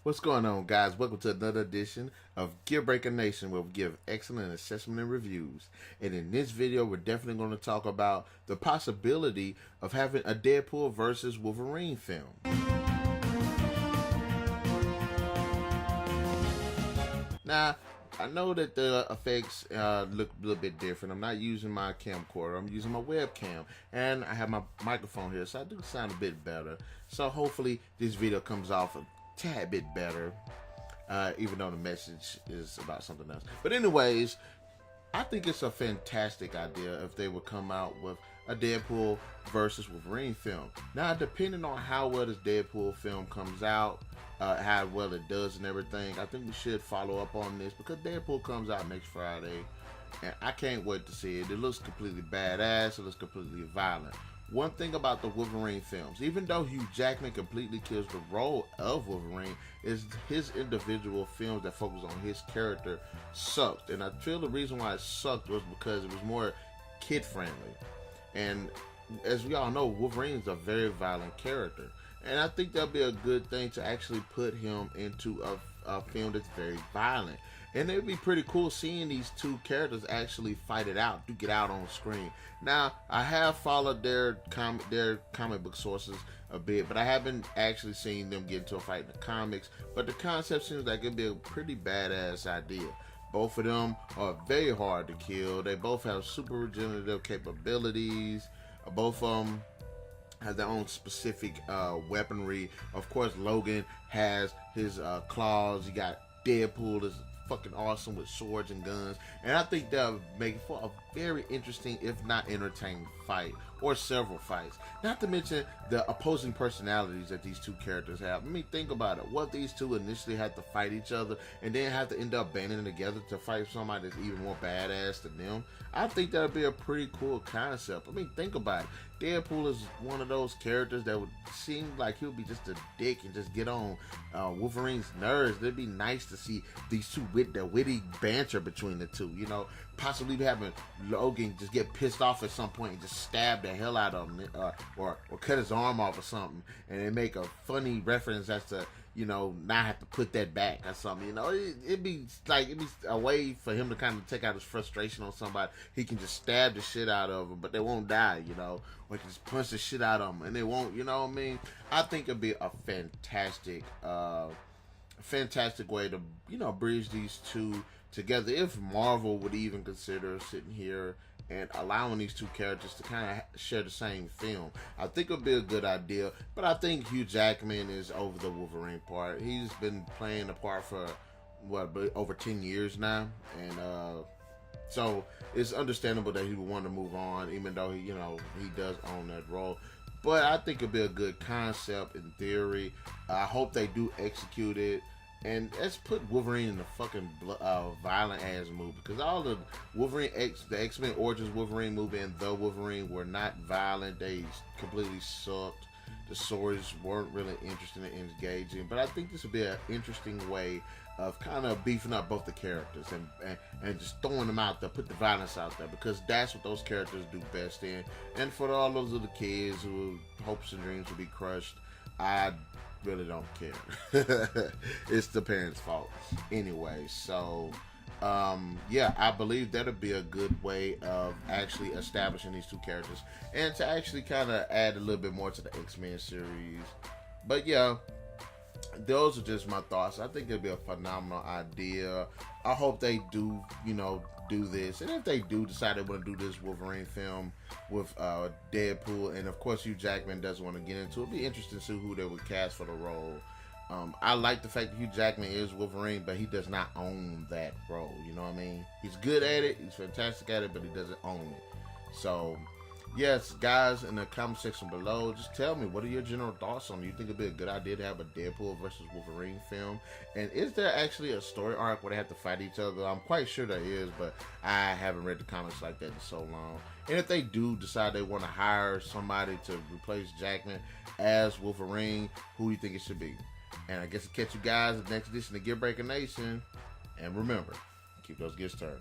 What's going on, guys? Welcome to another edition of GEARBreakerNation, where we give excellent assessment and reviews. And in this video, we're definitely going to talk about the possibility of having a Deadpool versus Wolverine film. Now, I know that the effects look a little bit different. I'm not using my camcorder. I'm using my webcam. And I have my microphone here, so I do sound a bit better. So hopefully this video comes off a tad bit better, even though the message is about something else. But anyways, I think it's a fantastic idea if they would come out with a Deadpool versus Wolverine film. Now, depending on how well this Deadpool film comes out, how well it does and everything, I think we should follow up on this, because Deadpool comes out next Friday, and I can't wait to see it. It looks completely badass. It looks completely violent. One thing about the Wolverine films, even though Hugh Jackman completely kills the role of Wolverine, is his individual films that focus on his character sucked. And I feel the reason why it sucked was because it was more kid-friendly. And as we all know, Wolverine is a very violent character. And I think that'll be a good thing to actually put him into a film that's very violent. And it'd be pretty cool seeing these two characters actually fight it out, duke it out on screen. Now, I have followed their comic book sources a bit, but I haven't actually seen them get into a fight in the comics. But the concept seems like it'd be a pretty badass idea. Both of them are very hard to kill. They both have super regenerative capabilities. Both of them have their own specific weaponry. Of course, Logan has his claws. You got Deadpool is fucking awesome with swords and guns, and I think that'll make it for a very interesting, if not entertaining, fight, or several fights. Not to mention the opposing personalities that these two characters have. I mean, think about it. What if these two initially had to fight each other and then have to end up banding together to fight somebody that's even more badass than them? I think that'd be a pretty cool concept. I mean, think about it. Deadpool is one of those characters that would seem like he'll be just a dick and just get on Wolverine's nerves. It'd be nice to see these two with the witty banter between the two. You know, possibly having Logan just get pissed off at some point and just stab the hell out of him, or cut his arm off or something, and then make a funny reference as to, you know, not have to put that back or something. You know, it'd be a way for him to kind of take out his frustration on somebody. He can just stab the shit out of them, but they won't die, you know. Or he can just punch the shit out of them and they won't, you know what I mean? I think it'd be a fantastic way to, you know, bridge these two together. If Marvel would even consider sitting here and allowing these two characters to kind of share the same film, I think it would be a good idea. But I think Hugh Jackman is over the Wolverine part. He's been playing the part for what, over 10 years now, and so it's understandable that he would want to move on, even though he does own that role. But I think it'd be a good concept in theory. I hope they do execute it. And let's put Wolverine in the fucking violent ass movie, because all the the X-Men Origins Wolverine movie and The Wolverine were not violent. They completely sucked. The stories weren't really interesting and engaging. But I think this would be an interesting way of kind of beefing up both the characters and just throwing them out there, put the violence out there, because that's what those characters do best in. And for all those little kids who hopes and dreams will be crushed, I really don't care. It's the parents' fault anyway. So yeah, I believe that'll be a good way of actually establishing these two characters and to actually kind of add a little bit more to the X-Men series. But yeah, those are just my thoughts. I think it'll be a phenomenal idea. I hope they do, you know, do this. And if they do decide they want to do this Wolverine film with Deadpool, and of course Hugh Jackman doesn't want to get into it, it'll be interesting to see who they would cast for the role. I like the fact that Hugh Jackman is Wolverine, but he does not own that role. You know what I mean? He's good at it. He's fantastic at it, but he doesn't own it. So yes, guys, in the comment section below, just tell me, what are your general thoughts on it? You think it'd be a good idea to have a Deadpool versus Wolverine film? And is there actually a story arc where they have to fight each other? I'm quite sure there is, but I haven't read the comics like that in so long. And if they do decide they want to hire somebody to replace Jackman as Wolverine, who do you think it should be? And I guess I'll catch you guys in the next edition of GEARBreakerNation. And remember, keep those gears turned.